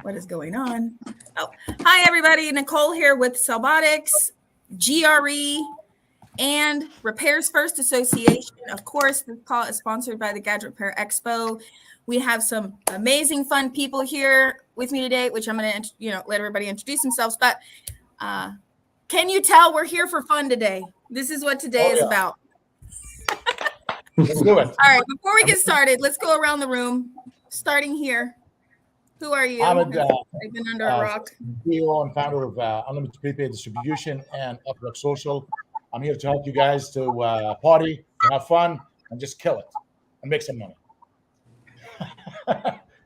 What is going on? Oh, hi everybody. Nicole here with Cellbotics, GRE, and Repairs First Association. Of course, this call is sponsored by the Gadget Repair Expo. We have some amazing, fun people here with me today, which I'm going to, let everybody introduce themselves. But can you tell we're here for fun today? This is what today is about. Let's do it. All right, before we get started, let's go around the room, starting here. Who are you? I've been under a rock. CEO and founder of Unlimited Prepaid Distribution and Upwork Social. I'm here to help you guys to party, to have fun, and just kill it and make some money.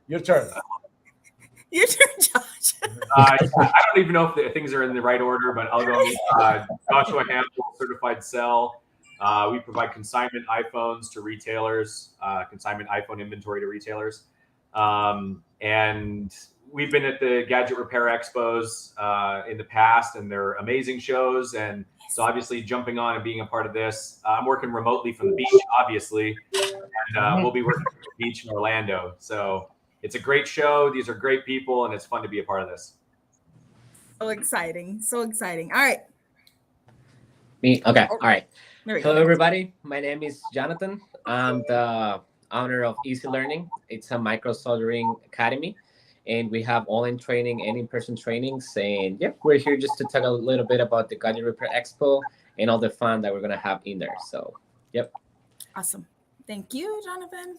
Your turn. Your turn, Josh. I don't even know if things are in the right order, but I'll go. Joshua Hamel, certified sell. We provide consignment iPhones to retailers, consignment iPhone inventory to retailers. And we've been at the Gadget Repair Expos in the past, and they're amazing shows. And so obviously jumping on and being a part of this, I'm working remotely from the beach, obviously, and we'll be working from the beach in Orlando. So it's a great show. These are great people, and it's fun to be a part of this. So exciting. So exciting. All right. Me? Okay. All right. Hello, everybody. My name is Jonathan. I'm the owner of Easy Learning. It's a micro soldering academy, and we have online training and in-person trainings. And yep, we're here just to talk a little bit about the Gadget Repair Expo and all the fun that we're going to have in there. So, yep. Awesome. Thank you, Jonathan.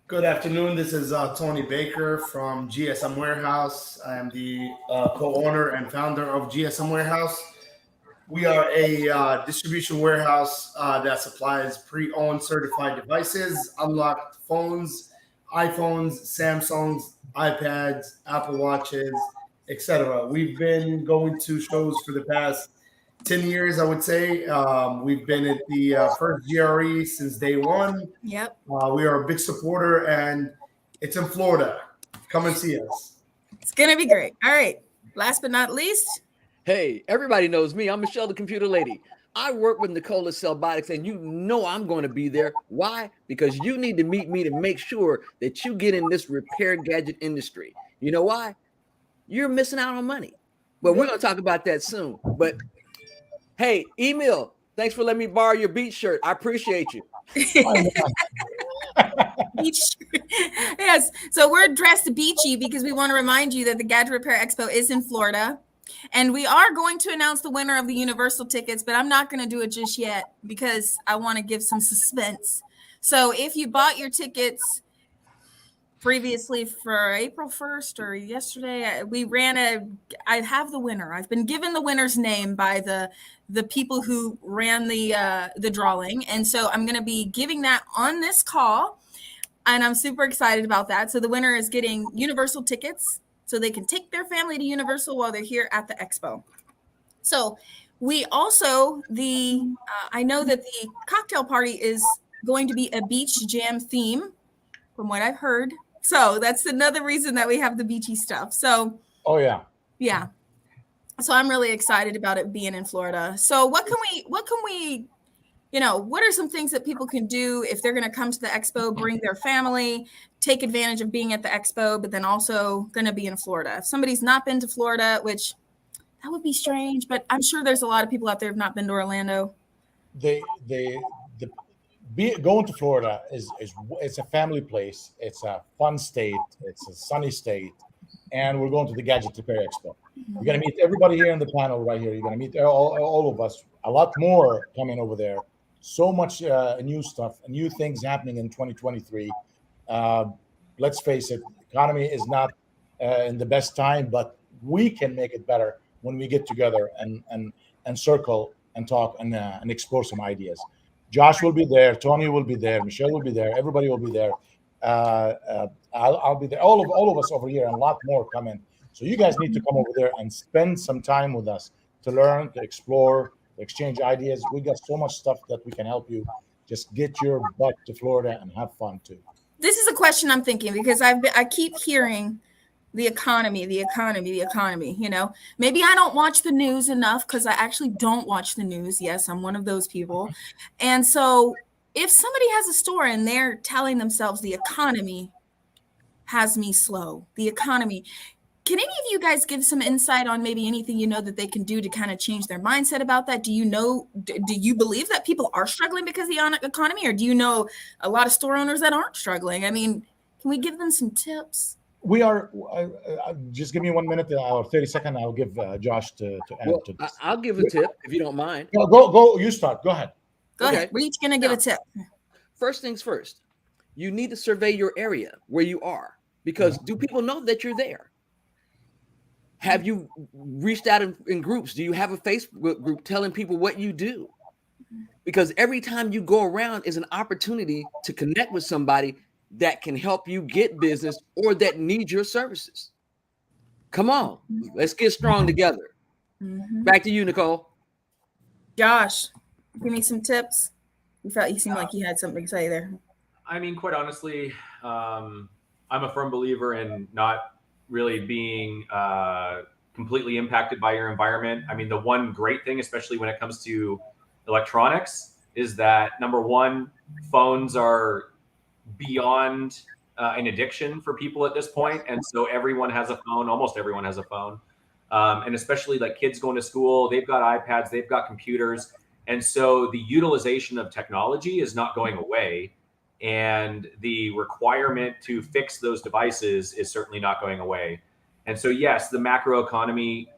Good afternoon. This is Tony Baker from GSM Warehouse. I am the co-owner and founder of GSM Warehouse. We are a distribution warehouse that supplies pre-owned certified devices, unlocked phones, iPhones, Samsungs, iPads, Apple Watches, etc. We've been going to shows for the past 10 years, I would say. We've been at the first GRE since day one. Yep. We are a big supporter, and it's in Florida. Come and see us. It's going to be great. All right. Last but not least. Hey, everybody knows me. I'm Michelle, the computer lady. I work with Nicole at Cellbotics, and you know I'm going to be there. Why? Because you need to meet me to make sure that you get in this repair gadget industry. You know why? You're missing out on money. But we're going to talk about that soon. But hey, Emil, thanks for letting me borrow your beach shirt. I appreciate you. Yes. So we're dressed beachy because we want to remind you that the Gadget Repair Expo is in Florida. And we are going to announce the winner of the Universal tickets, but I'm not going to do it just yet because I want to give some suspense. So if you bought your tickets previously for April 1st or yesterday, I have the winner. I've been given the winner's name by the people who ran the drawing. And so I'm going to be giving that on this call. And I'm super excited about that. So the winner is getting Universal tickets, so they can take their family to Universal while they're here at the expo. So we also, I know that the cocktail party is going to be a beach jam theme from what I've heard. So that's another reason that we have the beachy stuff. So, oh yeah. Yeah. So I'm really excited about it being in Florida. So what can we, what are some things that people can do if they're going to come to the expo, bring their family, take advantage of being at the expo, but then also going to be in Florida? If somebody's not been to Florida, which that would be strange, but I'm sure there's a lot of people out there who've not been to Orlando. Going to Florida it's a family place. It's a fun state. It's a sunny state. And we're going to the Gadget Repair Expo. You're going to meet everybody here in the panel right here. You're going to meet all of us. A lot more coming over there. So much new stuff, new things happening in 2023. Let's face it, economy is not in the best time, but we can make it better when we get together and circle and talk and explore some ideas. Josh will be there, Tony will be there, Michelle will be there, everybody will be there. I'll be there. All of us over here, and a lot more coming. So you guys need to come over there and spend some time with us to learn, to explore, exchange ideas. We got so much stuff that we can help you. Just get your butt to Florida and have fun too. This is a question I'm thinking because I keep hearing the economy. Maybe I don't watch the news enough because I actually don't watch the news. Yes, I'm one of those people. And so if somebody has a store and they're telling themselves the economy, has me slow. The economy. Can any of you guys give some insight on maybe anything you know that they can do to kind of change their mindset about that? Do you know, do you believe that people are struggling because of the economy, or do you know a lot of store owners that aren't struggling? I mean, can we give them some tips? We are just give me 1 minute or 30 seconds. I'll give Josh to add Well, to this. I'll give a tip if you don't mind. Go. You start. Go ahead. Go Okay. ahead. We're each going to give a Now, tip. First things first, you need to survey your area where you are, because do people know that you're there? Have you reached out in groups? Do you have a Facebook group telling people what you do? Because every time you go around is an opportunity to connect with somebody that can help you get business or that needs your services. Come on, let's get strong together. Back to you, Nicole. Josh, give me some tips. You seemed like you had something to say there. I mean, quite honestly, I'm a firm believer in not really being completely impacted by your environment. I mean, the one great thing, especially when it comes to electronics, is that number one, phones are beyond an addiction for people at this point. And so everyone has a phone, almost everyone has a phone. And especially like kids going to school, they've got iPads, they've got computers. And so the utilization of technology is not going away. And the requirement to fix those devices is certainly not going away. And so, yes, the macro economy,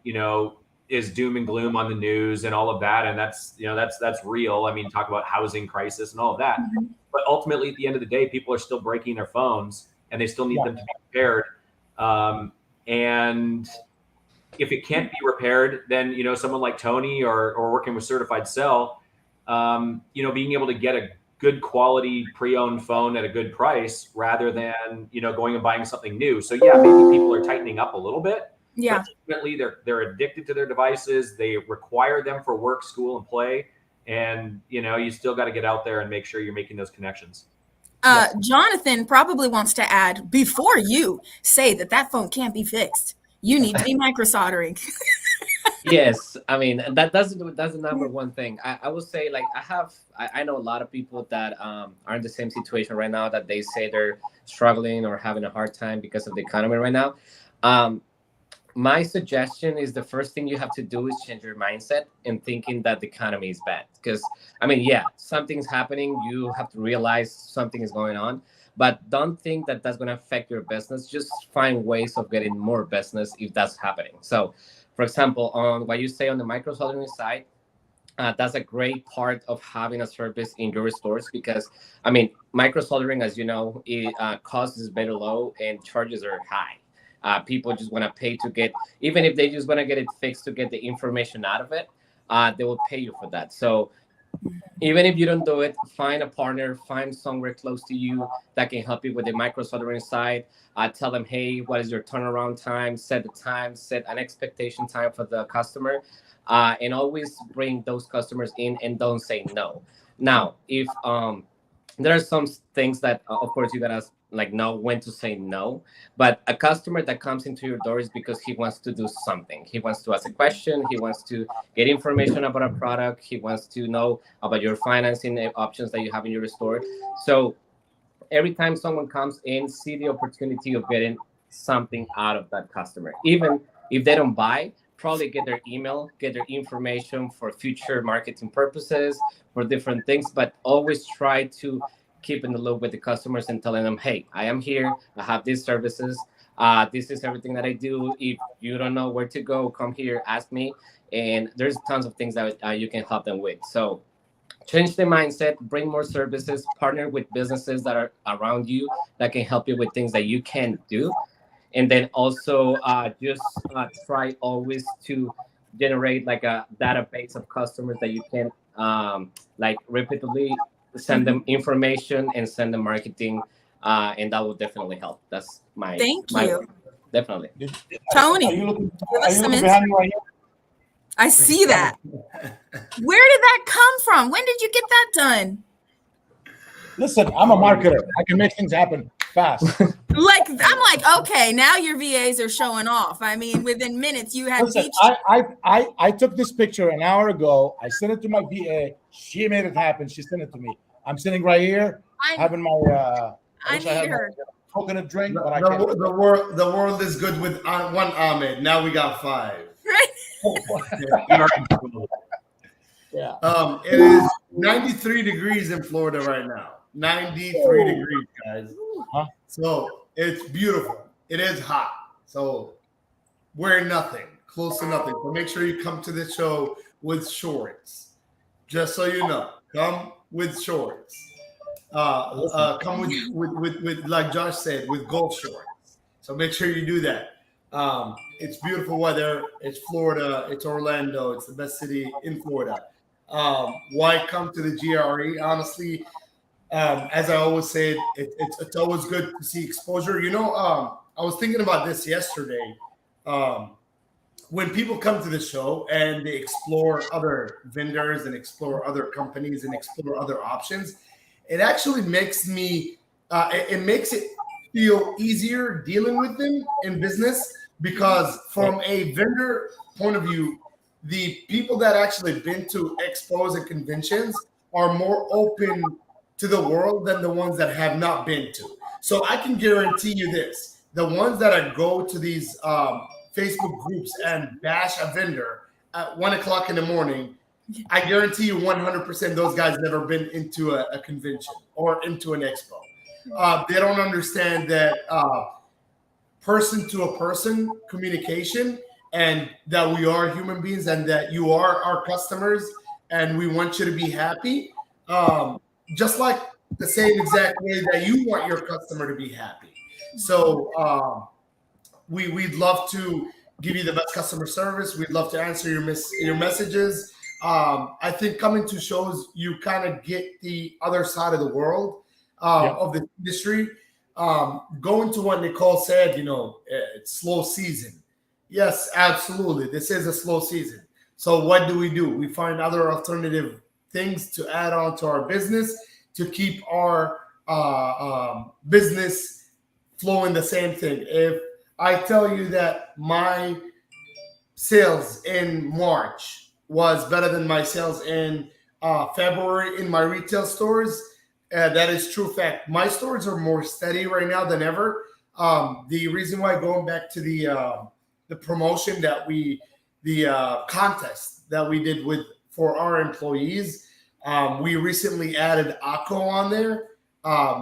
is doom and gloom on the news and all of that. And that's real. I mean, talk about housing crisis and all of that. Mm-hmm. But ultimately, at the end of the day, people are still breaking their phones and they still need them to be repaired. And if it can't be repaired, then, someone like Tony or working with Certified Cell, being able to get a good quality pre-owned phone at a good price rather than, going and buying something new. So yeah, maybe people are tightening up a little bit. Yeah. But ultimately they're addicted to their devices. They require them for work, school, and play. And, you still got to get out there and make sure you're making those connections. Jonathan probably wants to add, before you say that phone can't be fixed, you need to be micro soldering. Yes, I mean that's the number one thing. I would say, like, I know a lot of people that are in the same situation right now, that they say they're struggling or having a hard time because of the economy right now. My suggestion is the first thing you have to do is change your mindset and thinking that the economy is bad. Because I mean, yeah, something's happening. You have to realize something is going on, but don't think that that's going to affect your business. Just find ways of getting more business if that's happening. So, for example, on what you say on the micro soldering side, that's a great part of having a service in your stores, because I mean, micro soldering, as you know, cost is very low and charges are high. People just want to pay to get, even if they just want to get it fixed to get the information out of it, they will pay you for that. So even if you don't do it, find a partner, find somewhere close to you that can help you with the micro soldering side. Tell them, hey, what is your turnaround time? Set the time, set an expectation time for the customer, and always bring those customers in and don't say no. Now, if there are some things that, of course, you gotta know when to say no. But a customer that comes into your door is because he wants to do something. He wants to ask a question. He wants to get information about a product. He wants to know about your financing options that you have in your store. So every time someone comes in, see the opportunity of getting something out of that customer. Even if they don't buy, probably get their email, get their information for future marketing purposes, for different things, but always try to keep in the loop with the customers and telling them, hey, I am here, I have these services, this is everything that I do. If you don't know where to go, come here, ask me. And there's tons of things that you can help them with. So change the mindset, bring more services, partner with businesses that are around you that can help you with things that you can't do. And then also just try always to generate like a database of customers that you can repeatedly send them information and send them marketing, and that will definitely help. That's Thank you. Definitely. Tony, Are you looking some behind me right here? I see that. Where did that come from? When did you get that done? Listen, I'm a marketer. I can make things happen fast. I'm like, okay, now your VAs are showing off. I mean, within minutes you had. Listen, I took this picture an hour ago. I sent it to my VA. She made it happen. She sent it to me. I'm sitting right here having my. I need her. coconut drink, but I The, can't. the world is good with one Ahmed. Now we got 5. We are in trouble. Yeah. It is 93 degrees in Florida right now. 93 degrees, guys. Huh? So it's beautiful. It is hot. So wear nothing, close to nothing. So make sure you come to the show with shorts. Just so you know, come with shorts. Come with like Josh said, with golf shorts. So make sure you do that. It's beautiful weather. It's Florida. It's Orlando. It's the best city in Florida. Why come to the GRE? Honestly, as I always said, it's always good to see exposure. I was thinking about this yesterday. When people come to the show and they explore other vendors and explore other companies and explore other options, it actually makes me, it makes it feel easier dealing with them in business, because from a vendor point of view, the people that actually been to expos and conventions are more open to the world than the ones that have not been to. So I can guarantee you this: the ones that go to these Facebook groups and bash a vendor at 1:00 in the morning, I guarantee you 100% those guys never been into a convention or into an expo. They don't understand that person to a person communication, and that we are human beings and that you are our customers and we want you to be happy. Just like the same exact way that you want your customer to be happy. So we'd love to give you the best customer service. We'd love to answer your messages. I think coming to shows, you kind of get the other side of the world of the industry. Going to what Nicole said, it's slow season. Yes, absolutely. This is a slow season. So what do? We find other alternative things to add on to our business to keep our business flowing the same thing. If I tell you that my sales in March was better than my sales in February in my retail stores, that is true fact. My stores are more steady right now than ever. The reason why, going back to the promotion that the contest that we did for our employees, we recently added ACO on there.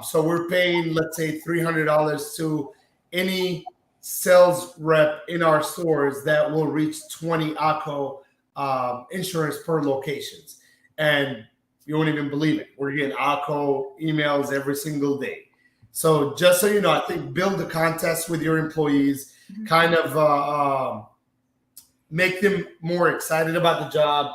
So we're paying, let's say, $300 to any sales rep in our stores that will reach 20 ACO insurance per locations. And you won't even believe it, we're getting ACO emails every single day. So just so you know, I think build a contest with your employees, kind of make them more excited about the job.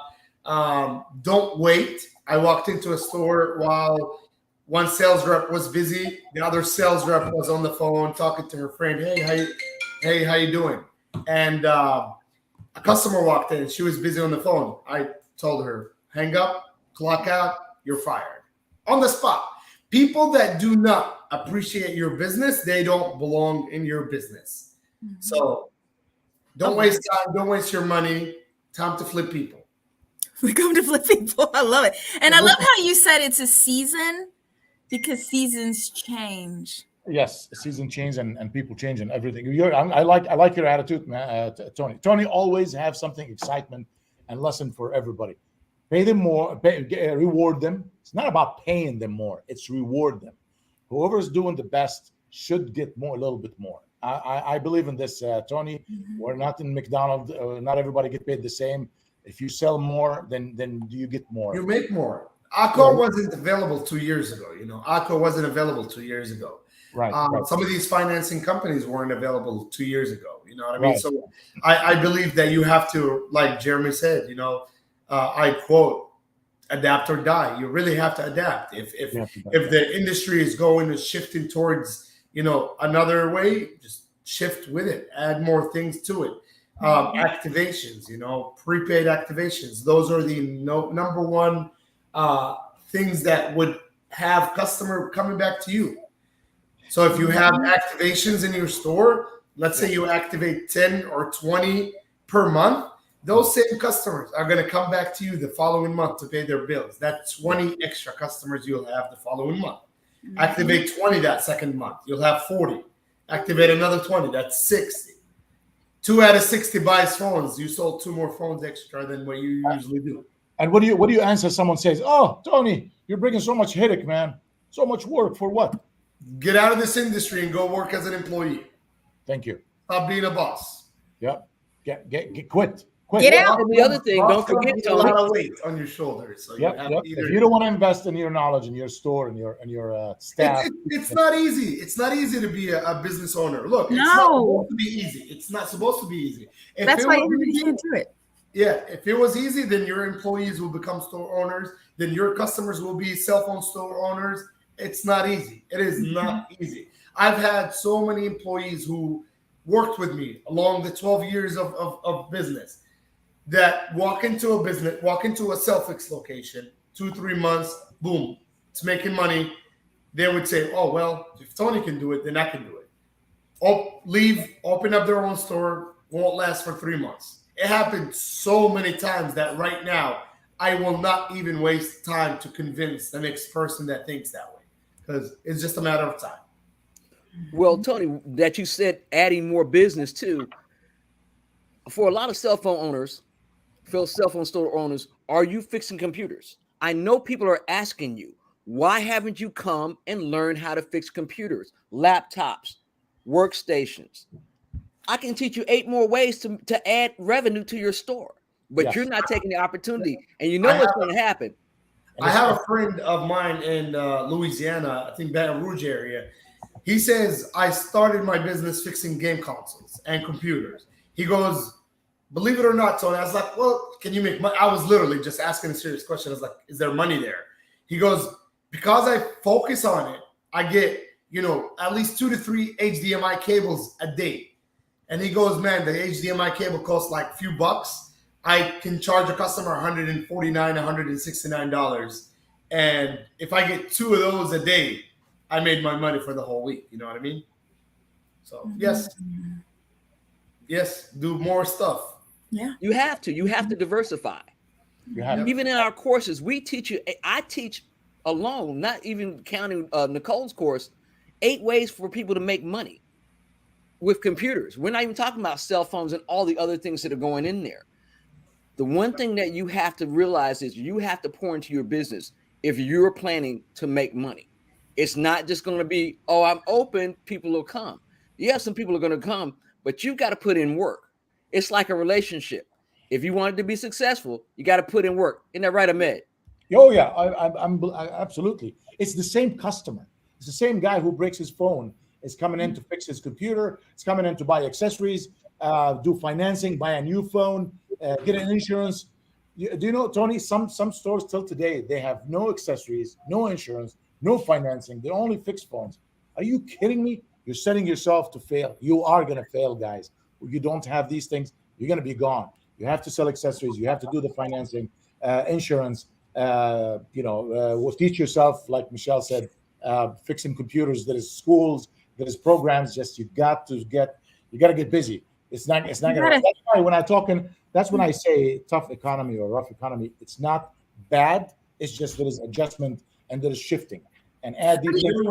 Don't wait. I walked into a store while one sales rep was busy. The other sales rep was on the phone talking to her friend. Hey, how you doing? And a customer walked in. She was busy on the phone. I told her, hang up, clock out, you're fired. On the spot. People that do not appreciate your business, they don't belong in your business. So don't waste time. Don't waste your money. Time to flip people. We come to flip people. I love it. And I love how you said it's a season, because seasons change. Yes, season change and people change and everything. I like your attitude, man, Tony. Tony always have something excitement and lesson for everybody. Pay them more, reward them. It's not about paying them more; it's reward them. Whoever's doing the best should get more, a little bit more. I believe in this, Tony. We're not in McDonald's. Not everybody get paid the same. If you sell more, then you get more. You make more. ACO wasn't available 2 years ago. ACO wasn't available 2 years ago. Right. Some of these financing companies weren't available 2 years ago. You know what I mean? Right. So I believe that you have to, like Jeremy said, I quote, adapt or die. You really have to adapt. If the industry is going and shifting towards, another way, just shift with it. Add more things to it. Activations, prepaid activations. Those are the number one things that would have customer coming back to you. So if you have activations in your store, let's say you activate 10 or 20 per month, those same customers are going to come back to you the following month to pay their bills. That's 20 extra customers you'll have the following month. Activate 20 that second month, you'll have 40. Activate another 20, that's 60. 2 out of 60 buys phones. You sold 2 more phones extra than what you usually do. And what do you answer? Someone says, "Oh, Tony, you're bringing so much headache, man. So much work for what?" Get out of this industry and go work as an employee. Thank you. Stop being a boss. Yeah. Get quit. Get out. And the other thing, don't forget, a Tony. lot of weight on your shoulders. So Yep. If you don't want to invest in your knowledge and your store and your staff, it's not easy. It's not easy to be a business owner. Look, it's No. not supposed to be easy. It's not supposed to be easy. If That's it why was everybody easy- can't do it. Yeah, if it was easy, then your employees will become store owners. Then your customers will be cell phone store owners. It's not easy. It is not easy. I've had so many employees who worked with me along the 12 years of business that walk into a Celtics location, 2-3 months, boom, it's making money. They would say, "Oh, well, if Tony can do it, then I can do it." Leave, open up their own store, won't last for 3 months. It happened so many times that right now I will not even waste time to convince the next person that thinks that way, because it's just a matter of time. Well, Tony, that you said adding more business too. For a lot of cell phone owners, cell phone store owners, are you fixing computers? I know people are asking you, why haven't you come and learned how to fix computers, laptops, workstations? I can teach you 8 more ways to add revenue to your store, but Yes. you're not taking the opportunity, and you know what's going to happen. I have a friend of mine in Louisiana, I think Baton Rouge area. He says, "I started my business fixing game consoles and computers." He goes, "Believe it or not, Tony," I was like, "Well, can you make money?" I was literally just asking a serious question. I was like, "Is there money there?" He goes, "Because I focus on it, I get, at least 2 to 3 HDMI cables a day." And he goes, "Man, the HDMI cable costs like a few bucks. I can charge a customer $149, $169. And if I get 2 of those a day, I made my money for the whole week." You know what I mean? So, yes, do more stuff. Yeah. You have to diversify. you have Even in our courses, we teach you. I teach alone, not even counting Nicole's course, 8 ways for people to make money with computers. We're not even talking about cell phones and all the other things that are going in there. The one thing that you have to realize is you have to pour into your business if you're planning to make money. It's not just going to be, "Oh, I'm open, people will come." Yeah, some people are going to come, but you got to put in work. It's like a relationship. If you want it to be successful, you got to put in work. Isn't that right, Ahmed? Oh yeah, absolutely. It's the same customer. It's the same guy who breaks his phone is coming in to fix his computer. It's coming in to buy accessories, do financing, buy a new phone, get an insurance. Do you know, Tony? Some stores till today they have no accessories, no insurance, no financing. They only fix phones. Are you kidding me? You're setting yourself to fail. You are going to fail, guys. You don't have these things, you're going to be gone. You have to sell accessories. You have to do the financing, insurance. Will teach yourself, like Michelle said, fixing computers. There is schools, there is programs. Just you got to get busy. It's not going to. That's why when that's when I say tough economy or rough economy. It's not bad. It's just there is adjustment and there is shifting. And add these. You don't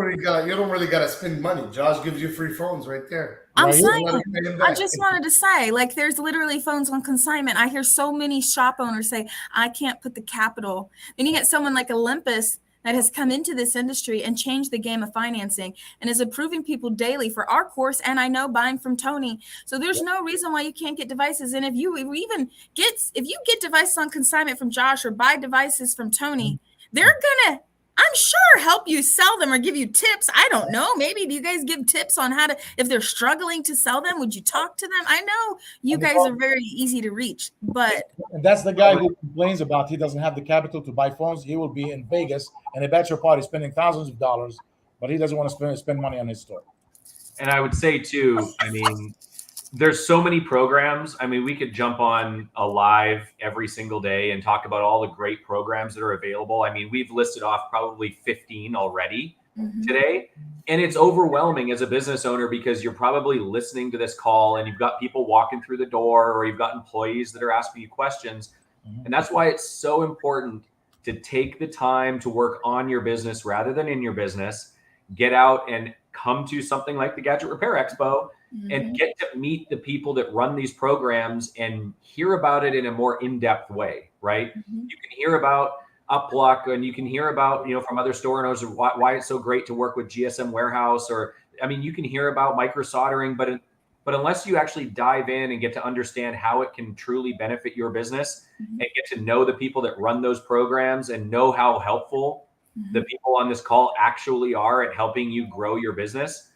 really got to spend money. Josh gives you free phones right there. I'm Right. saying, I just wanted to say, like, there's literally phones on consignment. I hear so many shop owners say, "I can't put the capital." Then you get someone like Olympus that has come into this industry and changed the game of financing and is approving people daily for our course. And I know buying from Tony. So there's no reason why you can't get devices. And if you get devices on consignment from Josh or buy devices from Tony, they're gonna, I'm sure, help you sell them or give you tips. I don't know. Maybe do you guys give tips on how to, if they're struggling to sell them, would you talk to them? I know you guys are very easy to reach, but. And that's the guy who complains about he doesn't have the capital to buy phones. He will be in Vegas and a bachelor party spending thousands of dollars, but he doesn't want to spend money on his store. And I would say too, I mean, there's so many programs. I mean, we could jump on a live every single day and talk about all the great programs that are available. I mean, we've listed off probably 15 already today. And it's overwhelming as a business owner because you're probably listening to this call and you've got people walking through the door or you've got employees that are asking you questions. And that's why it's so important to take the time to work on your business rather than in your business. get out and come to something like the Gadget Repair Expo and get to meet the people that run these programs and hear about it in a more in-depth way, right? You can hear about Upluck, and you can hear about, from other store owners why it's so great to work with GSM Warehouse, or, I mean, you can hear about micro soldering, but unless you actually dive in and get to understand how it can truly benefit your business and get to know the people that run those programs and know how helpful the people on this call actually are at helping you grow your business,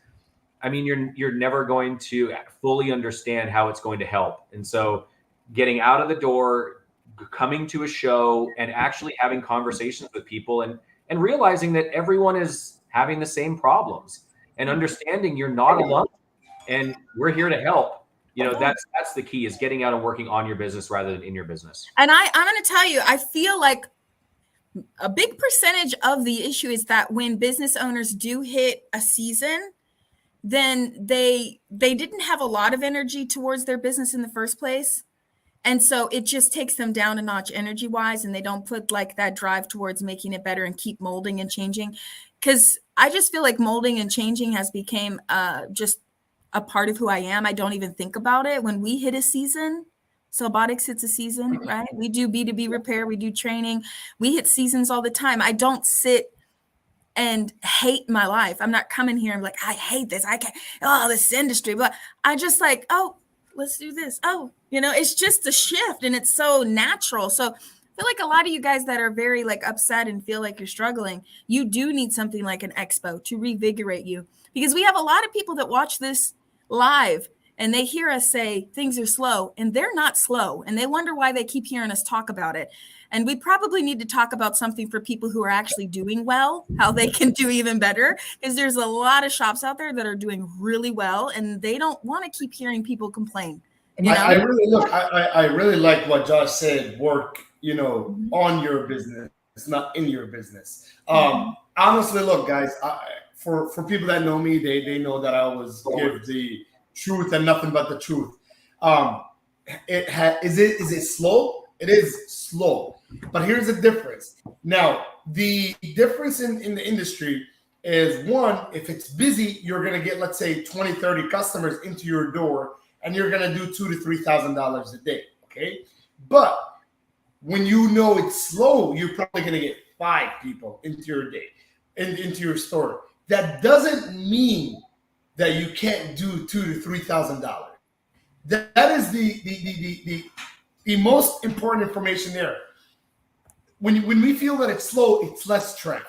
I mean, you're never going to fully understand how it's going to help. And so getting out of the door, coming to a show, and actually having conversations with people and realizing that everyone is having the same problems and understanding you're not alone and we're here to help. That's the key, is getting out and working on your business rather than in your business. And I'm going to tell you, I feel like a big percentage of the issue is that when business owners do hit a season, then they didn't have a lot of energy towards their business in the first place. And so it just takes them down a notch energy wise, and they don't put like that drive towards making it better and keep molding and changing. Because I just feel like molding and changing has become just a part of who I am. I don't even think about it. When we hit a season, Cellbotics hits a season, right? We do B2B repair, we do training, we hit seasons all the time. I don't sit and hate my life. I'm not coming here and like, I hate this. I can't, this industry. But I just like, let's do this. It's just a shift, and it's so natural. So I feel like a lot of you guys that are very like upset and feel like you're struggling, you do need something like an expo to revigorate you, because we have a lot of people that watch this live and they hear us say things are slow, and they're not slow, and they wonder why they keep hearing us talk about it. And we probably need to talk about something for people who are actually doing well, how they can do even better, because there's a lot of shops out there that are doing really well, and they don't want to keep hearing people complain. I really like what Josh said. Work, on your business, not in your business. Honestly, look, guys, for people that know me, they know that I always give the truth and nothing but the truth. Is it slow? It is slow, but here's the difference. Now, the difference in the industry is, one, if it's busy, you're going to get, let's say, 20, 30 customers into your door, and you're going to do $2,000 to $3,000 a day. Okay. But when you know it's slow, you're probably going to get 5 people into your day and into your store. That doesn't mean that you can't do $2,000 to $3,000. That is the most important information there. When we feel that it's slow, it's less traffic.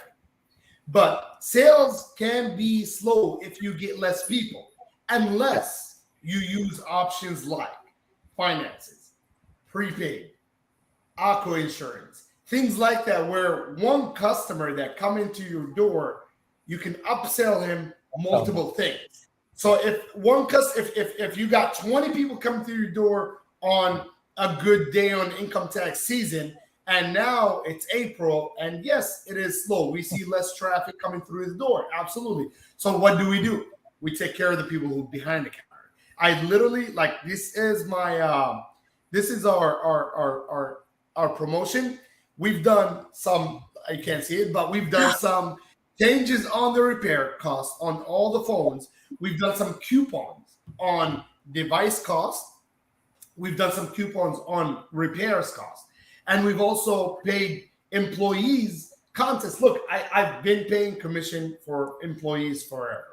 But sales can be slow if you get less people, unless you use options like finances, prepaid, auto insurance, things like that, where one customer that come into your door, you can upsell him multiple things. So if you got 20 people coming through your door on a good day on income tax season, and now it's April, and yes, it is slow. We see less traffic coming through the door. Absolutely. So what do? We take care of the people who are behind the counter. I literally, like, this is my this is our promotion. We've done some, I can't see it, but we've done some changes on the repair cost on all the phones. We've done some coupons on device cost. We've done some coupons on repairs cost. And we've also paid employees contests. Look, I've been paying commission for employees forever.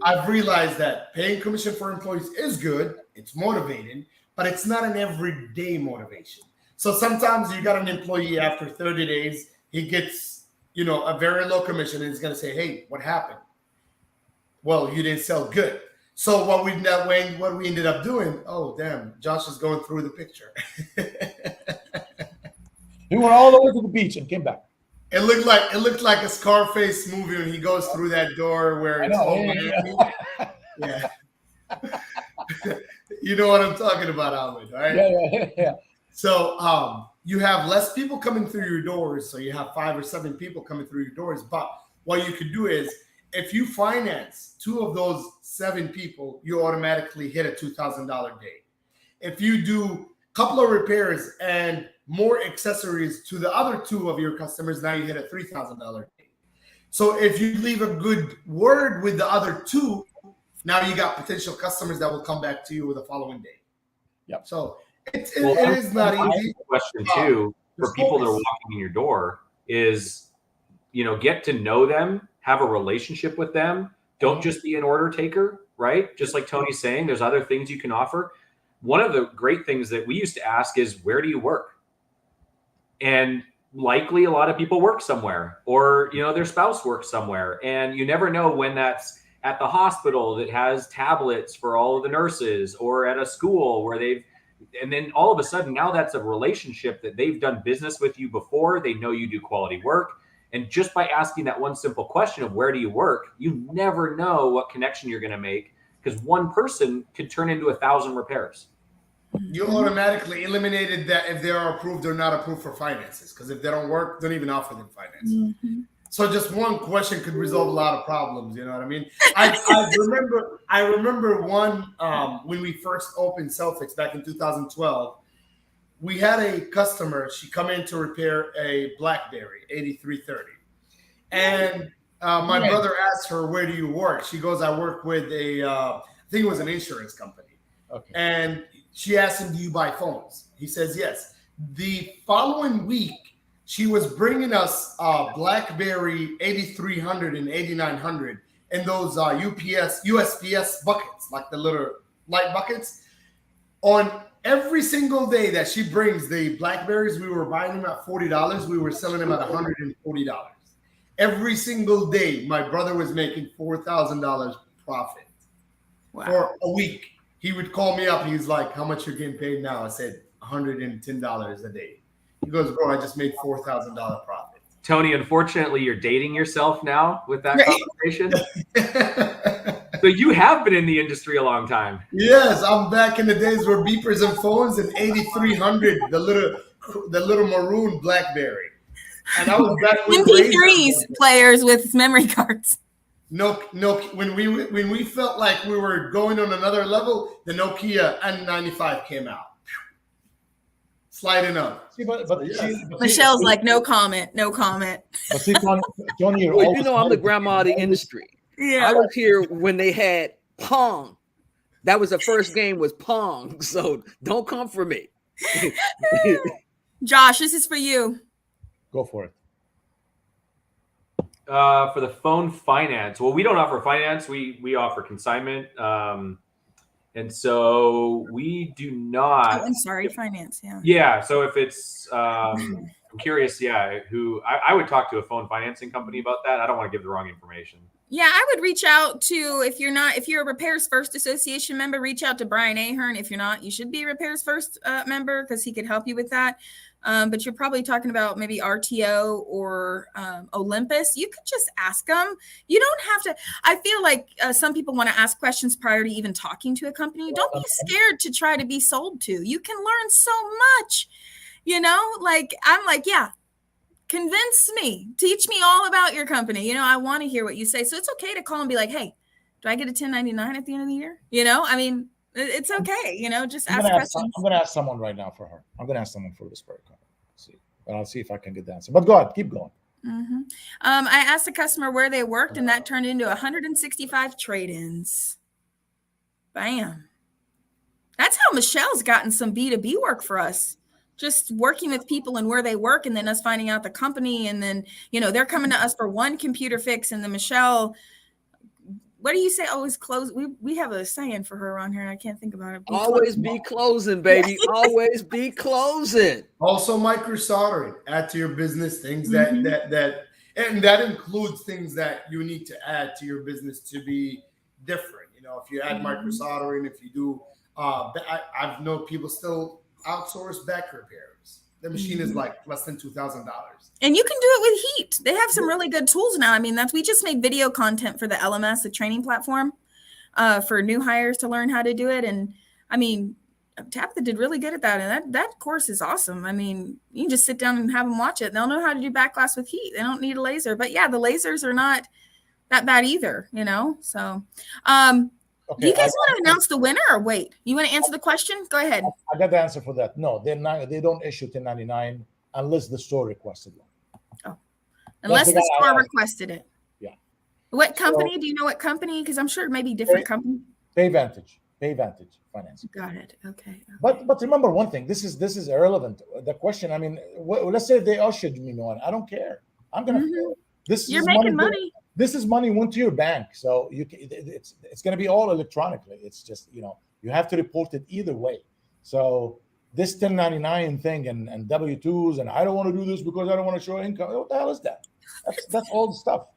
I've realized that paying commission for employees is good. It's motivating, but it's not an everyday motivation. So sometimes you got an employee after 30 days, he gets, a very low commission, and he's going to say, hey, what happened? Well, you didn't sell good. So what we ended up doing, oh, damn, Josh is going through the picture. He went all the way to the beach and came back. It looked like a Scarface movie when he goes through that door where it's all yeah. You know what I'm talking about, Ahmed, right? Yeah. So you have less people coming through your doors. So you have 5 or 7 people coming through your doors. But what you could do is, if you finance 2 of those 7 people, you automatically hit a $2,000 day. If you do a couple of repairs and more accessories to the other 2 of your customers, now you hit a $3,000 day. So if you leave a good word with the other two, now you got potential customers that will come back to you the following day. Yep. So it Well, is not easy. question too for Just people that are focus. walking in your door is, get to know them, have a relationship with them. Don't just be an order taker, right? Just like Tony's saying, there's other things you can offer. One of the great things that we used to ask is, where do you work? And likely a lot of people work somewhere, or their spouse works somewhere, and you never know when that's at the hospital that has tablets for all of the nurses, or at a school where and then all of a sudden now that's a relationship that they've done business with you before. They know you do quality work, and just by asking that one simple question of where do you work, you never know what connection you're going to make, because one person could turn into 1,000 repairs. You automatically eliminated that if they are approved or not approved for finances, because if they don't work, don't even offer them finances. So just one question could resolve a lot of problems. You know what I mean? I remember one when we first opened Selfix back in 2012. We had a customer. She come in to repair a BlackBerry 8330, and my brother asked her, "Where do you work?" She goes, "I work with I think it was an insurance company." Okay. And she asked him, "Do you buy phones?" He says, "Yes." The following week, she was bringing us BlackBerry 8300 and 8900 in those USPS buckets, like the little light buckets. On every single day that she brings the BlackBerries, we were buying them at $40. We were selling them at $140. Every single day, my brother was making $4,000 profit for a week. He would call me up. He's like, "How much you're getting paid now?" I said, $110 a day. He goes, "Bro, I just made $4,000 profit." Tony, unfortunately, you're dating yourself now with that conversation. So you have been in the industry a long time. Yes, I'm back in the days where beepers and phones and 8300, the little maroon BlackBerry. And I was back with MP3s players with memory cards. No. When we felt like we were going on another level, the Nokia N95 came out, sliding up. See, but Michelle's like, no comment. But see, Tony, you're Well, always I'm the grandma of the industry. Yeah. I was here when they had Pong. That was the first game was Pong. So don't come for me. Josh, this is for you. Go for it. For the phone finance, well, we don't offer finance. We offer consignment. And so we do not. Oh, I'm sorry, finance. Yeah. Yeah. So if it's, I'm curious. Yeah. I would talk to a phone financing company about that. I don't want to give the wrong information. Yeah, I would reach out to, if you're a Repairs First Association member, reach out to Brian Ahern. If you're not, you should be a Repairs First member, because he could help you with that. But you're probably talking about maybe RTO or Olympus. You could just ask them. You don't have to. I feel like some people want to ask questions prior to even talking to a company. Don't be scared to try to be sold to. You can learn so much, I'm like, yeah, convince me, teach me all about your company. I want to hear what you say. So it's okay to call and be like, "Hey, do I get a 1099 at the end of the year?" It's okay. Just ask questions. I'm going to ask someone right now for her. I'm going to ask someone for this very company. See, and I'll see if I can get the answer. But go ahead, keep going. Mm-hmm. I asked the customer where they worked, and that turned into 165 trade-ins. Bam. That's how Michelle's gotten some B2B work for us. Just working with people and where they work, and then us finding out the company, and then they're coming to us for one computer fix, and then Michelle, what do you say? Always close. We have a saying for her around here, and I can't think about it. Always be closing, baby. Always be closing. Also, micro soldering. Add to your business things that includes things that you need to add to your business to be different. If you add micro soldering, if you do, I've known people still outsource back repairs. The machine is like less than $2,000. And you can do it with Heat. They have some really good tools now. We just made video content for the LMS, the training platform, for new hires to learn how to do it. And Tabitha did really good at that. And that course is awesome. You can just sit down and have them watch it. They'll know how to do back glass with Heat. They don't need a laser. But yeah, the lasers are not that bad either, So okay, do you guys want to announce the winner, or wait? You want to answer the question? Go ahead. I got the answer for that. No, they don't issue 1099 unless the store requested one. Oh, unless the store requested it. What company? Do you know what company? Because I'm sure it may be different company. Payvantage financing. Got it. Okay. But remember one thing. This is irrelevant. The question. I mean, let's say they ushered me on. I don't care. I'm gonna. You're making money. This is money went to your bank, so it's going to be all electronically. It's just you have to report it either way. So this 1099 thing and W-2s and I don't want to do this because I don't want to show income. What the hell is that? That's all the stuff.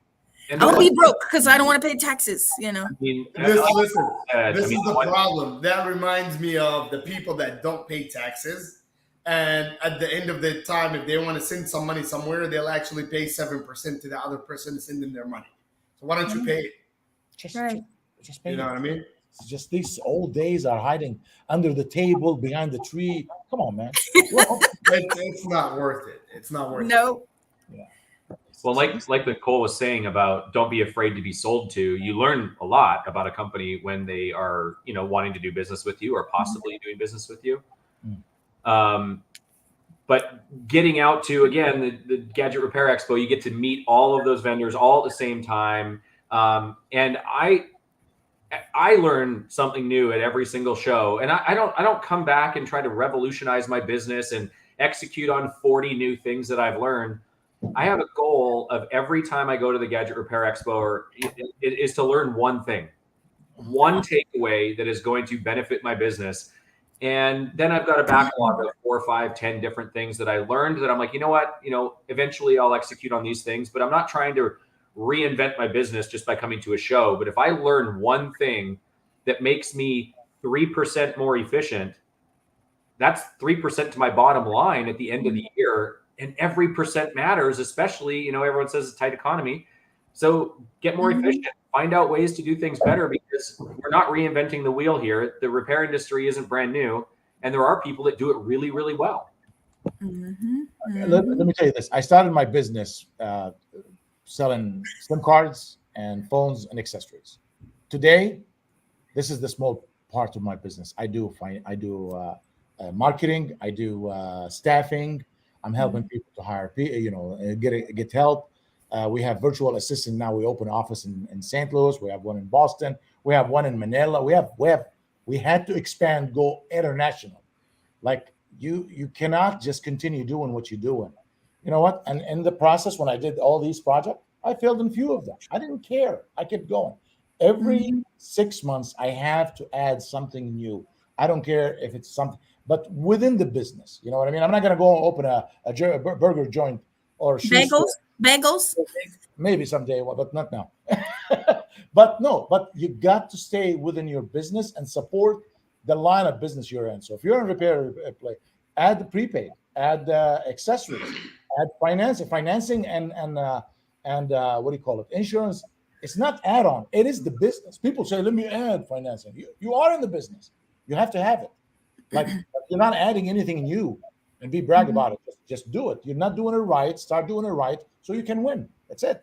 And I'll be broke because I don't want to pay taxes. I mean, Listen, this is the problem. That reminds me of the people that don't pay taxes, and at the end of the time, if they want to send some money somewhere, they'll actually pay 7% to the other person to send them their money. So why don't you pay it? Just You pay know what I mean? It's just these old days are hiding under the table, behind the tree. Come on, man. It's not worth it. It's not worth it. No. Yeah. Well, like Nicole was saying about don't be afraid to be sold to. You learn a lot about a company when they are, wanting to do business with you or possibly doing business with you. But getting out to, again, the Gadget Repair Expo, you get to meet all of those vendors all at the same time. And I learn something new at every single show. And I don't come back and try to revolutionize my business and execute on 40 new things that I've learned. I have a goal of every time I go to the Gadget Repair Expo, it is to learn one thing, one takeaway that is going to benefit my business. And then I've got a backlog of 4, 5, 10 different things that I learned that I'm like, you know what, eventually I'll execute on these things, but I'm not trying to reinvent my business just by coming to a show. But if I learn one thing that makes me 3% more efficient, that's 3% to my bottom line at the end of the year. And every percent matters, especially, everyone says it's a tight economy. So get more efficient, find out ways to do things better, because we're not reinventing the wheel here. The repair industry isn't brand new. And there are people that do it really, really well. Let me tell you this. I started my business selling SIM cards and phones and accessories. Today, this is the small part of my business. I do marketing. I do staffing. I'm helping people to hire, get help. We have virtual assistant now. We open an office in St. Louis. We have one in Boston. We have one in Manila. We had to expand, go international. Like you cannot just continue doing what you're doing. You know what? And in the process, when I did all these projects, I failed in few of them. I didn't care. I kept going. Every 6 months, I have to add something new. I don't care if it's something, but within the business, you know what I mean? I'm not going to go open a burger joint or bagels. Maybe someday, but not now. But you got to stay within your business and support the line of business you're in. So if you're in repair play, add the prepaid, add accessories, add financing, and what do you call it? Insurance. It's not add-on. It is the business. People say, "Let me add financing." You are in the business. You have to have it. Like you're not adding anything new and be brag about it. Just do it. You're not doing it right. Start doing it right so you can win. That's it.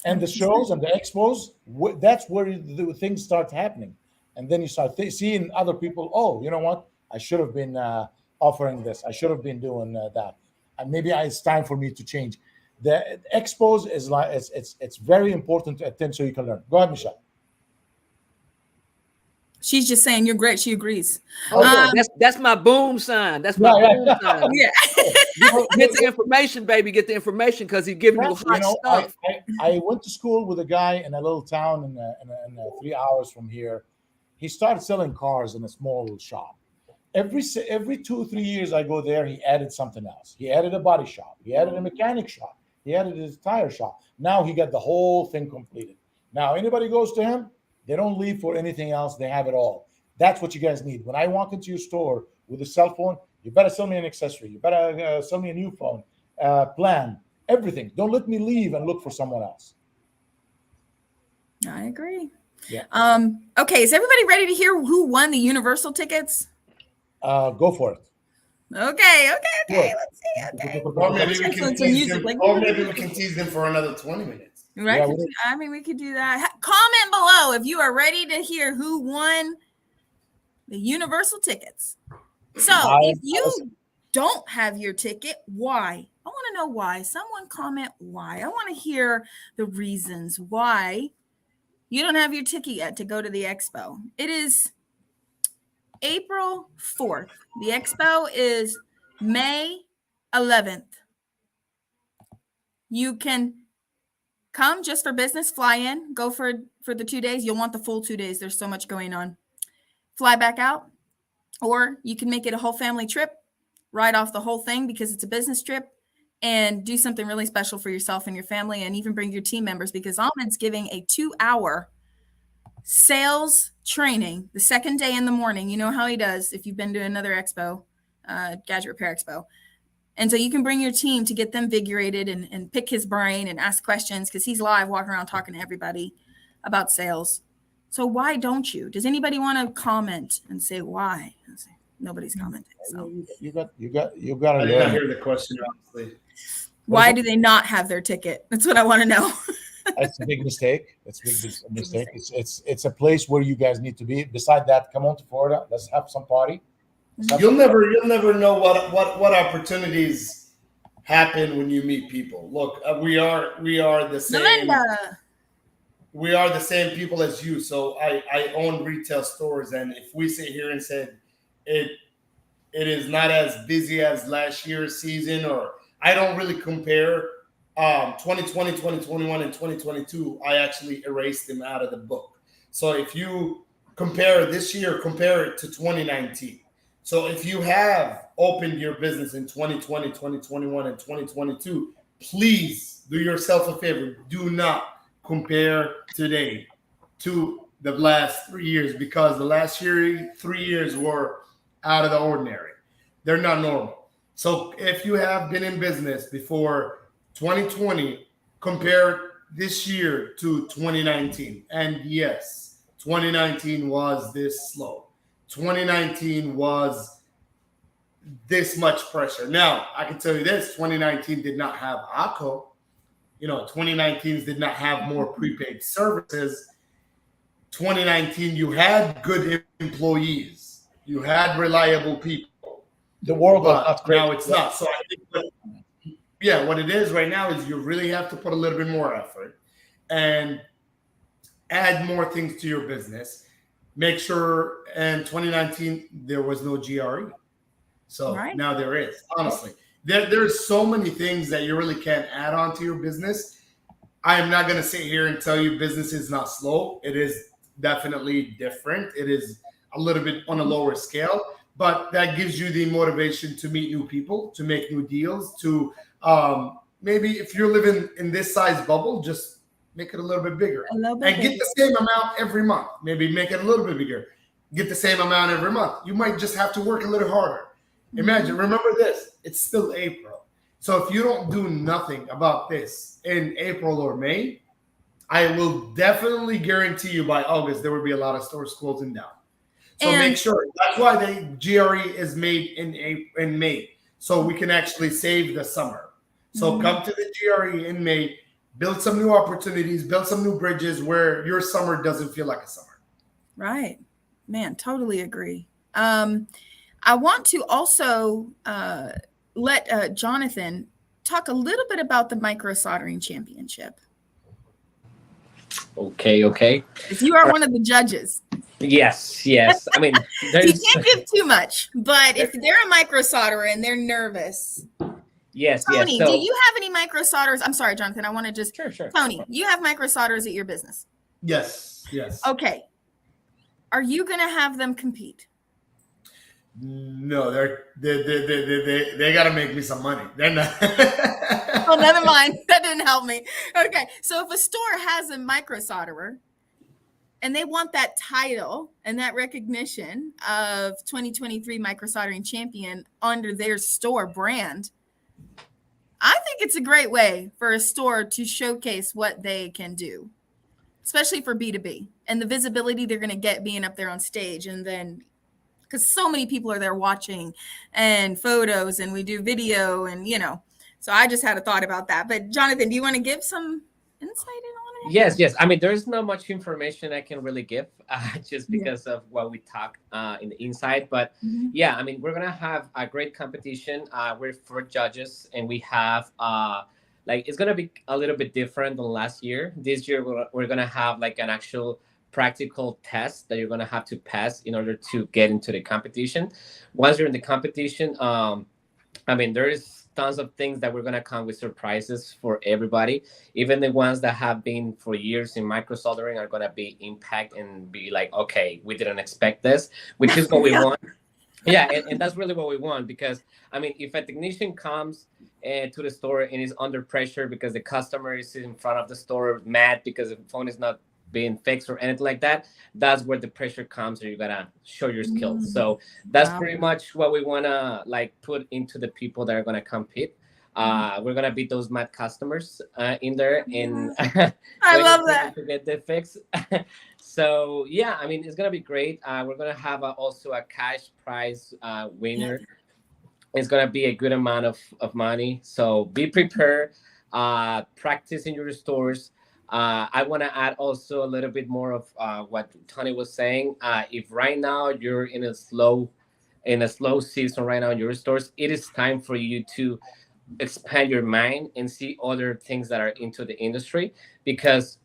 And the shows and the expos, that's where the things start happening. And then you start seeing other people. Oh, you know what? I should have been offering this. I should have been doing that. And maybe it's time for me to change. The expos is like it's very important to attend so you can learn. Go ahead, Michelle. She's just saying you're great. She agrees. That's my boom sign. That's my boom sign. Yeah. Get the information, baby. Get the information because he's giving you hot stuff. I went to school with a guy in a little town in 3 hours from here. He started selling cars in a small shop. Every 2 or 3 years I go there, he added something else. He added a body shop. He added a mechanic shop. He added his tire shop. Now he got the whole thing completed. Now anybody goes to him, they don't leave for anything else. They have it all. That's what you guys need. When I walk into your store with a cell phone, you better sell me an accessory. You better sell me a new phone, plan, everything. Don't let me leave and look for someone else. I agree. Yeah. Okay. Is everybody ready to hear who won the Universal tickets? Go for it. Okay. Yeah. Let's see. Okay. Or maybe we can tease them for another 20 minutes. Right. Yeah, we could do that. Comment below if you are ready to hear who won the Universal tickets. So if you don't have your ticket, why? want to know why. Someone comment why. I want to hear the reasons why you don't have your ticket yet to go to the expo. It is April 4th. The expo is May 11th. You can come just for business, fly in, go for the 2 days. You'll want the full 2 days. There's so much going on. Fly back out, or you can make it a whole family trip, ride off the whole thing because it's a business trip, and do something really special for yourself and your family, and even bring your team members, because Ahmed's giving a 2-hour sales training the second day in the morning. You know how he does if you've been to another expo, Gadget Repair Expo. And so you can bring your team to get them invigorated and pick his brain and ask questions, because he's live walking around talking to everybody about sales. So why don't you? Does anybody want to comment and say why? Nobody's commenting. So You got to I did not learn. hear the question, honestly. why do they not have their ticket? That's what I want to know. That's a big mistake. That's a big mistake. It's a place where you guys need to be. Beside that, come on to Florida. Let's have some party. You'll never know what opportunities happen when you meet people. Look, we are the same. Melinda. We are the same people as you. So I own retail stores, and if we sit here and said it is not as busy as last year's season, or I don't really compare 2020, 2021, and 2022. I actually erased them out of the book. So if you compare this year, compare it to 2019. So if you have opened your business in 2020, 2021, and 2022, please do yourself a favor. Do not compare today to the last 3 years, because the last 3 years were out of the ordinary. They're not normal. So if you have been in business before 2020, compare this year to 2019. And yes, 2019 was this slow. 2019 was this much pressure. Now, I can tell you this, 2019 did not have ACO. 2019 did not have more prepaid services. 2019, you had good employees. You had reliable people. The world was But not great. now it's not. So I think what it is right now is you really have to put a little bit more effort and add more things to your business. Make sure in 2019 there was no GRE. So now there is. Honestly, there's so many things that you really can't add on to your business. I am not going to sit here and tell you business is not slow. It is definitely different. It is a little bit on a lower scale, but that gives you the motivation to meet new people, to make new deals, to maybe if you're living in this size bubble, just make it a little bit bigger and get the same amount every month. Maybe make it a little bit bigger. Get the same amount every month. You might just have to work a little harder. Imagine, remember this, it's still April. So if you don't do nothing about this in April or May, I will definitely guarantee you by August, there will be a lot of stores closing down. So make sure, that's why the GRE is made in May. So we can actually save the summer. So come to the GRE in May, build some new opportunities, build some new bridges where your summer doesn't feel like a summer. Right. Man, totally agree. I want to also let Jonathan talk a little bit about the Micro Soldering Championship. Okay. If you are one of the judges. Yes. I mean, You can't give too much, but if they're a micro solderer and they're nervous. Yes. Tony, So, do you have any micro solderers? I'm sorry, Jonathan. I want to just. Sure. Tony, you have micro solderers at your business. Yes. Okay. Are you going to have them compete? No, they got to make me some money. They're not. Oh, never mind. That didn't help me. Okay. So if a store has a micro solderer and they want that title and that recognition of 2023 Micro Soldering Champion under their store brand, I think it's a great way for a store to showcase what they can do, especially for B2B and the visibility they're going to get being up there on stage. And then because so many people are there watching and photos, and we do video, and so I just had a thought about that. But Jonathan, do you want to give some insight in on Yes. I mean, there's not much information I can really give, just Yeah. because of what we talk in the inside. But Mhm. yeah, I mean, we're gonna have a great competition. We're four judges, and we have like it's gonna be a little bit different than last year. This year, we're gonna have like an actual practical test that you're gonna have to pass in order to get into the competition. Once you're in the competition, I mean, there's tons of things that we're gonna come with surprises for everybody. Even the ones that have been for years in micro soldering are gonna be impact and be like, okay, we didn't expect this, which is what we Yeah. want. Yeah, and that's really what we want, because I mean, if a technician comes to the store and is under pressure because the customer is in front of the store mad because the phone is not being fixed or anything like that, that's where the pressure comes, and you gotta show your skills. Mm, So that's wow. pretty much what we wanna like put into the people that are gonna compete. We're gonna beat those mad customers in there and I waiting love for them that. to get their fix. So yeah, I mean, it's gonna be great. We're gonna have also a cash prize Yeah. winner. It's gonna be a good amount of money. So be prepared. Practice in your stores. I want to add also a little bit more of what Tony was saying. If right now you're in a slow season right now in your stores, it is time for you to expand your mind and see other things that are into the industry, because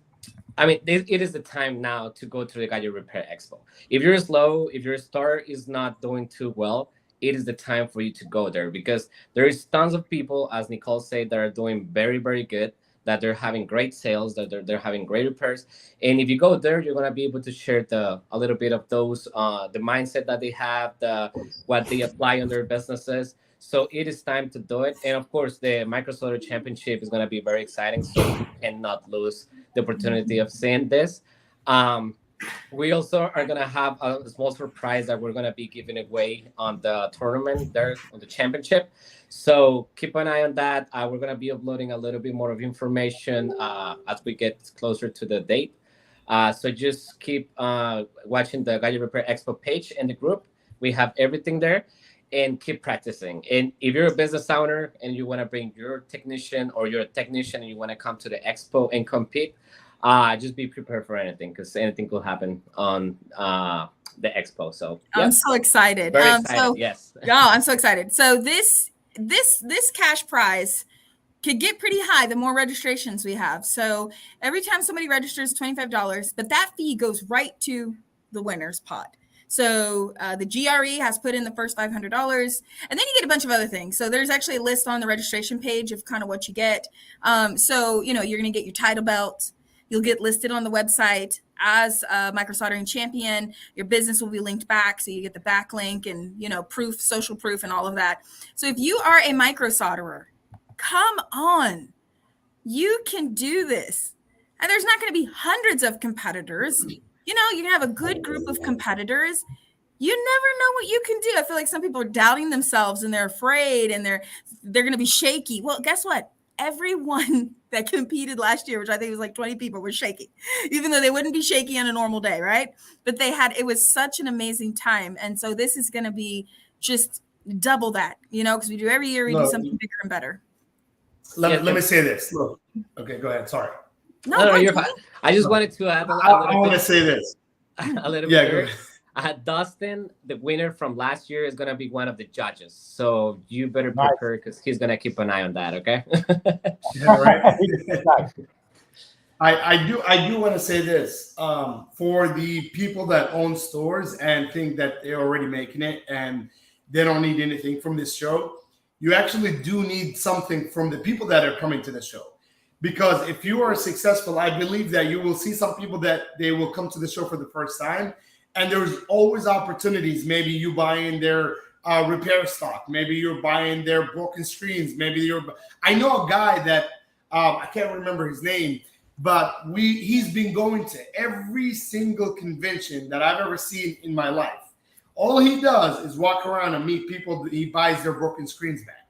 I mean, it is the time now to go to the Gadget Repair Expo. If you're slow, if your store is not doing too well, it is the time for you to go there, because there is tons of people, as Nicole said, that are doing very, very good, that they're having great sales, that they're having great repairs. And if you go there, you're gonna be able to share a little bit of those the mindset that they have, the what they apply on their businesses. So it is time to do it. And of course, the Microsoft Championship is gonna be very exciting. So you cannot lose the opportunity of seeing this. Um, we also are gonna have a small surprise that we're gonna be giving away on the tournament there on the championship. So keep an eye on that. We're gonna be uploading a little bit more of information as we get closer to the date. So just keep watching the Gadget Repair Expo page and the group. We have everything there, and keep practicing. And if you're a business owner and you want to bring your technician, or you're a technician and you want to come to the expo and compete, just be prepared for anything, because anything could happen on the expo. So I'm yep, so excited. very excited. So Yes. yeah, I'm so excited. So this cash prize could get pretty high the more registrations we have. So every time somebody registers, $25, but that fee goes right to the winner's pot. So the GRE has put in the first $500, and then you get a bunch of other things. So there's actually a list on the registration page of kind of what you get. So you're going to get your title belt. You'll get listed on the website as a micro soldering champion. Your business will be linked back, so you get the backlink and proof, social proof, and all of that. So if you are a micro solderer, come on, you can do this. And there's not going to be hundreds of competitors. You can have a good group of competitors. You never know what you can do. I feel like some people are doubting themselves and they're afraid and they're going to be shaky. Well, guess what? Everyone that competed last year, which I think was like 20 people, were shaky, even though they wouldn't be shaky on a normal day, right? But it was such an amazing time. And so this is going to be just double that, because we do every year, we do something bigger and better. Let me say this. Look. Okay, go ahead. Sorry. No, you're fine. I just wanted to add a little I want to say this. A little Yeah, bit. Dustin, the winner from last year, is going to be one of the judges. So you better prepare, because he's going to keep an eye on that, okay? Yeah, right. I do want to say this for the people that own stores and think that they're already making it and they don't need anything from this show. You actually do need something from the people that are coming to the show. Because if you are successful, I believe that you will see some people that they will come to the show for the first time. And there's always opportunities. Maybe you buy in their repair stock. Maybe you're buying their broken screens. I know a guy that I can't remember his name, but he's been going to every single convention that I've ever seen in my life. All he does is walk around and meet people that he buys their broken screens back.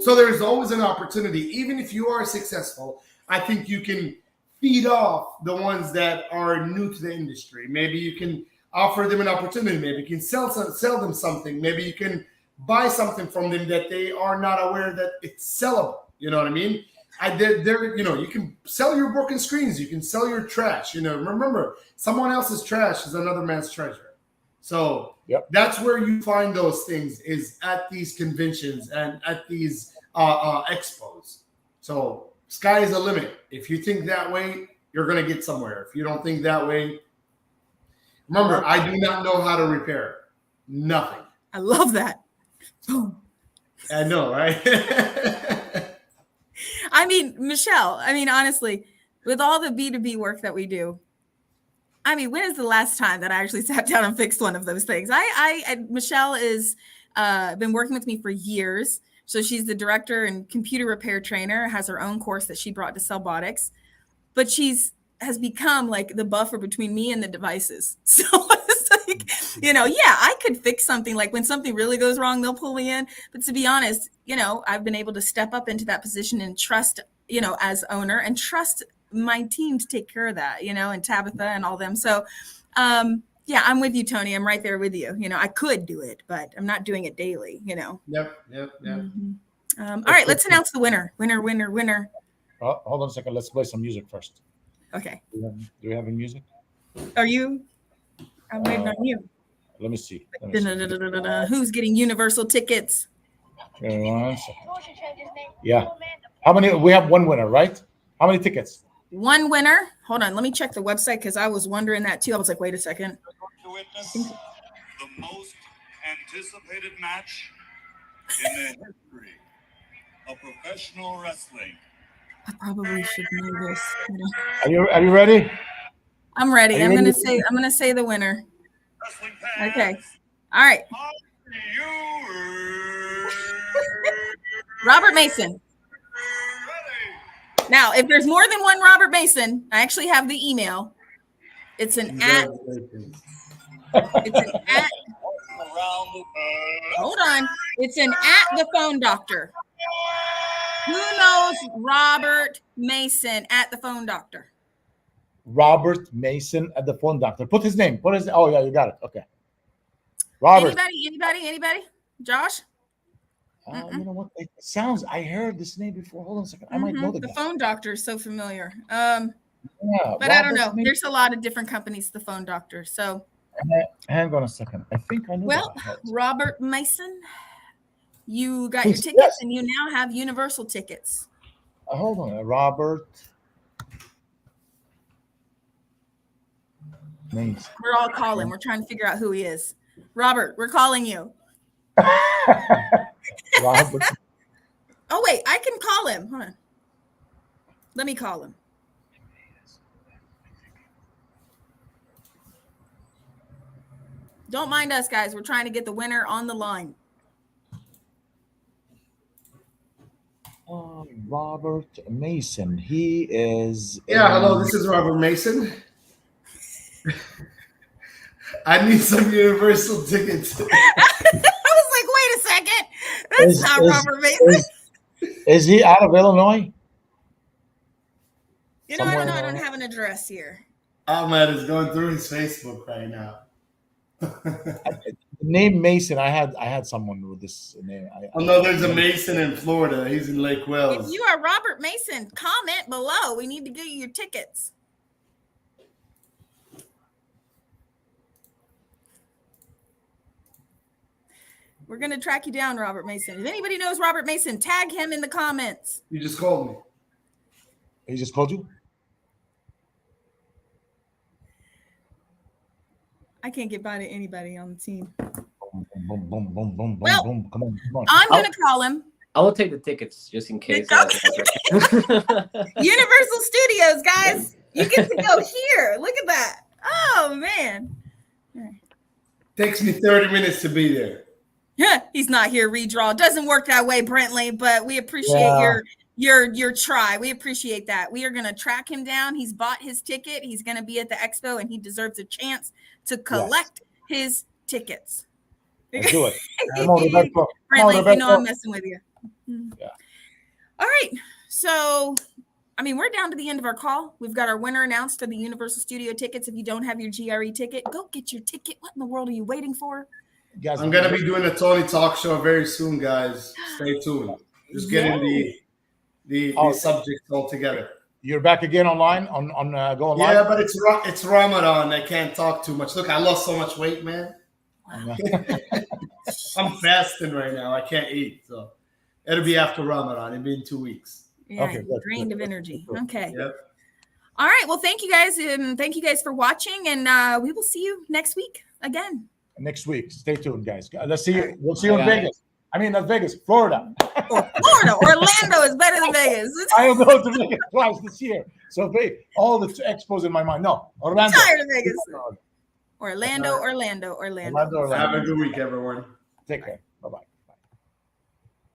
So there's always an opportunity. Even if you are successful, I think you can feed off the ones that are new to the industry. Maybe you can offer them an opportunity. Maybe you can sell them something. Maybe you can buy something from them that they are not aware that it's sellable. You know what I mean? There, you can sell your broken screens, you can sell your trash. Remember, someone else's trash is another man's treasure. So that's where you find those things, is at these conventions and at these expos. So sky is the limit. If you think that way, you're gonna get somewhere. If you don't think that way, remember, I do not know how to repair nothing. I love that. Boom. I know, right? I mean, Michelle, honestly, with all the B2B work that we do, when is the last time that I actually sat down and fixed one of those things? Michelle is been working with me for years. So she's the director and computer repair trainer, has her own course that she brought to Cellbotics, but has become like the buffer between me and the devices. So it's like, I could fix something. Like when something really goes wrong, they'll pull me in. But to be honest, I've been able to step up into that position and trust, as owner, and trust my team to take care of that, and Tabitha and all them. So, I'm with you, Tony. I'm right there with you. I could do it, but I'm not doing it daily, Yep. Mm-hmm. All right, let's announce the winner. Winner. Hold on a second. Let's play some music first. Okay. Do we have any music? Are you? I'm waiting on you. Let me see. Who's getting universal tickets? Yeah. How many? We have one winner, right? How many tickets? One winner. Hold on. Let me check the website because I was wondering that too. I was like, wait a second. To witness the most anticipated match in the history of professional wrestling. I probably should know this. Are you ready? I'm ready. I'm gonna say the winner. Okay. All right. Robert Mason. Now, if there's more than one Robert Mason, I actually have the email. It's an at. Hold on. It's an at the phone doctor. Who knows Robert Mason at the phone doctor? Robert Mason at the phone doctor. Put his name. Oh yeah, you got it. Okay. Robert. Anybody? Josh? You know what? It sounds. I heard this name before. Hold on a second. I might know the guy. phone doctor is so familiar. Yeah, but Robert, I don't know. There's a lot of different companies. The phone doctor. So. Hang on a second. I think I know. Well, Robert Mason, you got your tickets, and you now have universal tickets. Hold on, Robert Mason. We're all calling. We're trying to figure out who he is. Robert, we're calling you. Robert. Oh, wait, I can call him. Hold on. Let me call him. Don't mind us, guys. We're trying to get the winner on the line. Robert Mason. He is. Yeah, hello. This is Robert Mason. I need some universal tickets. I was like, wait a second. That's not Robert Mason. Is he out of Illinois? I don't have an address here. Ahmed is going through his Facebook right now. The name Mason. I had someone with this name. No, there's a Mason in Florida. He's in Lake Wells. If you are Robert Mason, comment below. We need to get you your tickets. We're going to track you down, Robert Mason. If anybody knows Robert Mason, tag him in the comments. You just called me. He just called you? I can't get by to anybody on the team. Boom, boom, boom, boom, boom, well, boom. Come on. I'm going to call him. I will take the tickets just in case. Universal Studios, guys. You get to go here. Look at that. Oh, man. Takes me 30 minutes to be there. Yeah, he's not here. Redraw. Doesn't work that way, Brentley, but we appreciate your try. We appreciate that. We are going to track him down. He's bought his ticket. He's going to be at the expo, and he deserves a chance to collect his tickets. Let's do it. Brentley, you know I'm messing with you. Yeah. All right. So, we're down to the end of our call. We've got our winner announced for the Universal Studio tickets. If you don't have your GRE ticket, go get your ticket. What in the world are you waiting for? Guys, I'm gonna be doing a Tony talk show very soon, guys. Stay tuned. Just getting the subjects altogether. You're back again online on Go Online? Yeah, but it's Ramadan. I can't talk too much. Look, I lost so much weight, man. I'm fasting right now. I can't eat. So it'll be after Ramadan. It'll be in 2 weeks. Yeah, Okay, good, drained good. of energy. Okay. Yep. All right. Well, thank you guys, and thank you guys for watching. And we will see you next week again. Next week. Stay tuned, guys. Let's see you. We'll see you in Bye, guys. Vegas. I mean, not Vegas, Florida. Or Florida, Orlando is better than Vegas. I will go to Vegas twice this year. So all the expos in my mind. No, Orlando. I'm tired of Vegas. Orlando. Have a good week, everyone. Take care.